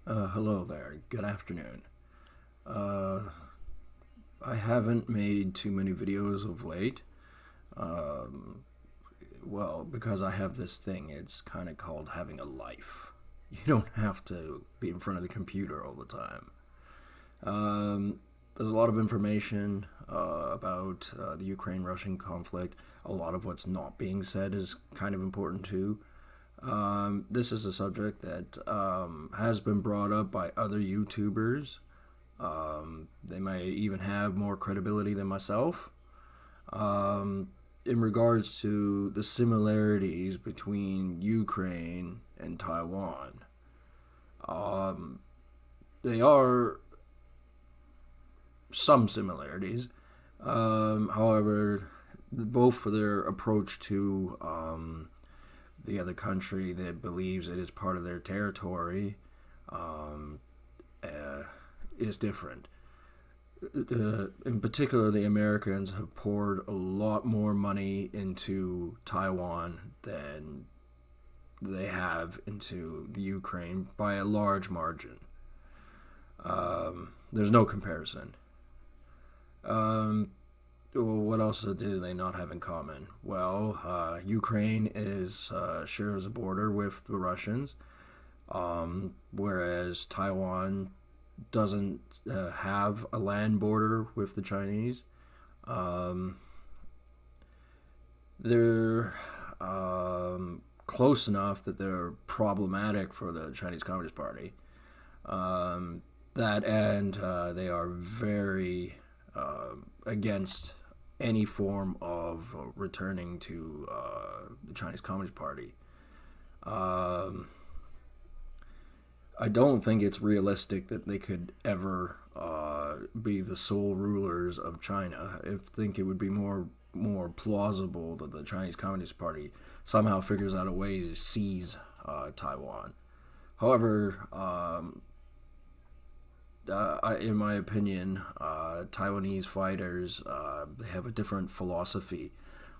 Hello there. Good afternoon. Uh, I haven't made too many videos of late. Um, well, because I have this thing. It's kind of called having a life. You don't have to be in front of the computer all the time. Um, there's a lot of information about the Ukraine-Russian conflict. A lot of what's not being said is kind of important too. This is a subject that has been brought up by other YouTubers. They may even have more credibility than myself. Um, in regards to the similarities between Ukraine and Taiwan, um, they are some similarities. However, both for their approach to the other country that believes it is part of their territory um, uh, is different. In particular, the Americans have poured a lot more money into Taiwan than they have into the Ukraine by a large margin. There's no comparison. Um, well, what else do they not have in common? Well, Ukraine shares a border with the Russians, whereas Taiwan doesn't have a land border with the Chinese. Um, they're close enough that they're problematic for the Chinese Communist Party. That and they are very against any form of returning to the Chinese Communist Party. Um, I don't think it's realistic that they could ever be the sole rulers of China. I think it would be more plausible that the Chinese Communist Party somehow figures out a way to seize Taiwan. However, in my opinion, Taiwanese fighters they have a different philosophy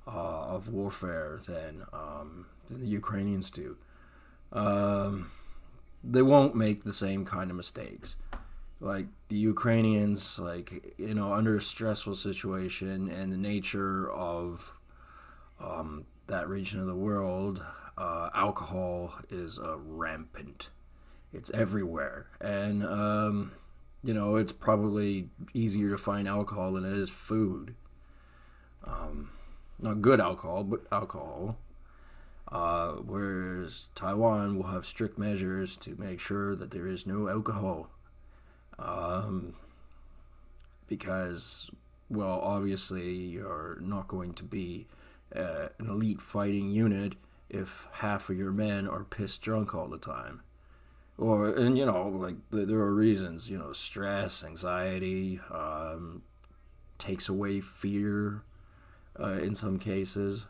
of warfare than the Ukrainians do. Um, they won't make the same kind of mistakes. Like the Ukrainians, under a stressful situation and the nature of that region of the world, alcohol is rampant. It's everywhere, and it's probably easier to find alcohol than it is food. Not good alcohol, but alcohol. Whereas Taiwan will have strict measures to make sure that there is no alcohol. Um, because, well, obviously, you're not going to be an elite fighting unit if half of your men are pissed drunk all the time. There are reasons, stress, anxiety, takes away fear in some cases,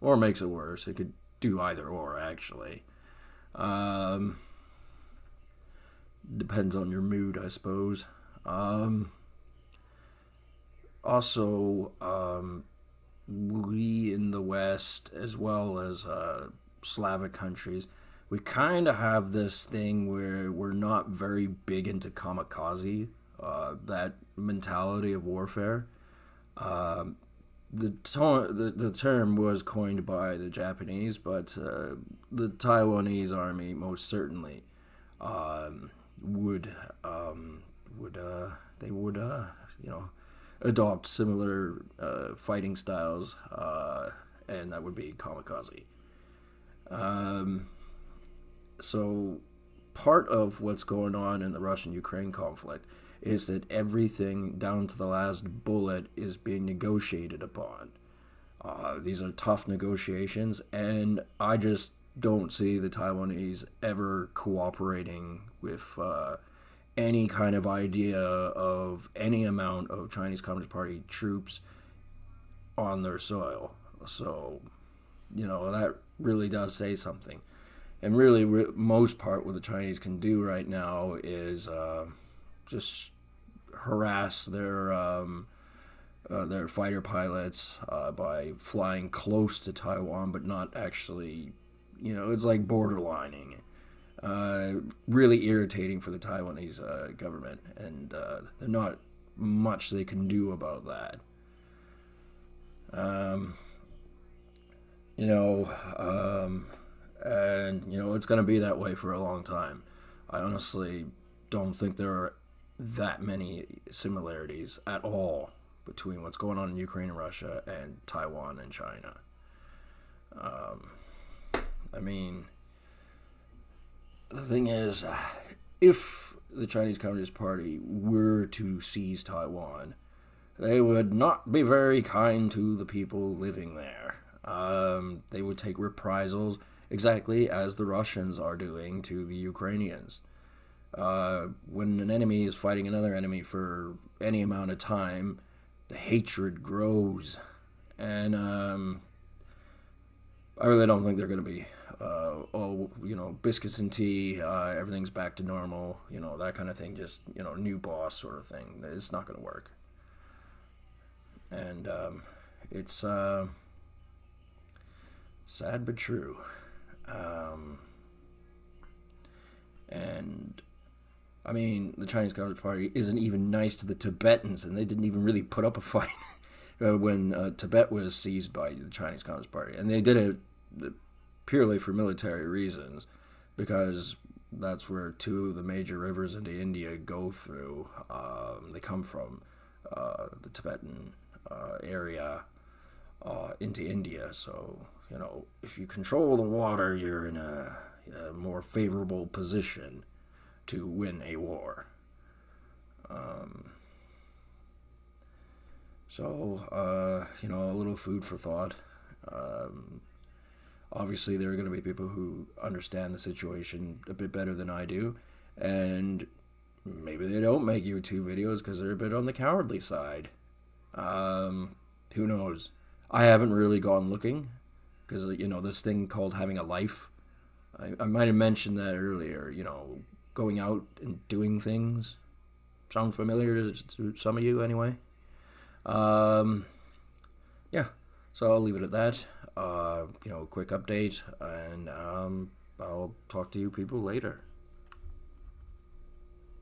or makes it worse. It could do either or, actually. Um, Depends on your mood, I suppose. Um, also, we in the West, as well as Slavic countries, we kind of have this thing where we're not very big into kamikaze, that mentality of warfare. Um, the term was coined by the Japanese, but the Taiwanese army most certainly um, would would they would adopt similar fighting styles, and that would be kamikaze. Um, so part of what's going on in the Russian-Ukraine conflict is that everything down to the last bullet is being negotiated upon. These are tough negotiations, and I just don't see the Taiwanese ever cooperating with any kind of idea of any amount of Chinese Communist Party troops on their soil. So, that really does say something. And really, most part, what the Chinese can do right now is just harass their fighter pilots by flying close to Taiwan, but not actually. It's like borderlining. Really irritating for the Taiwanese government, and there's not much they can do about that. Um, you know, and it's going to be that way for a long time. I honestly don't think there are that many similarities at all between what's going on in Ukraine and Russia and Taiwan and China. Um, I mean, the thing is, if the Chinese Communist Party were to seize Taiwan, they would not be very kind to the people living there. They would take reprisals exactly as the Russians are doing to the Ukrainians. When an enemy is fighting another enemy for any amount of time, the hatred grows. And I really don't think they're going to be, biscuits and tea, everything's back to normal, that kind of thing, just, new boss sort of thing. It's not going to work. And it's sad but true. And I mean, the Chinese Communist Party isn't even nice to the Tibetans, and they didn't even really put up a fight when Tibet was seized by the Chinese Communist Party. And they did it purely for military reasons, because that's where two of the major rivers into India go through. They come from the Tibetan area into India. So, if you control the water, you're in a more favorable position to win a war. A little food for thought. Obviously, there are going to be people who understand the situation a bit better than I do, and maybe they don't make YouTube videos because they're a bit on the cowardly side. Who knows? I haven't really gone looking because, this thing called having a life. I might have mentioned that earlier, going out and doing things. Sound familiar to some of you anyway? Yeah, so I'll leave it at that. Quick update, and I'll talk to you people later.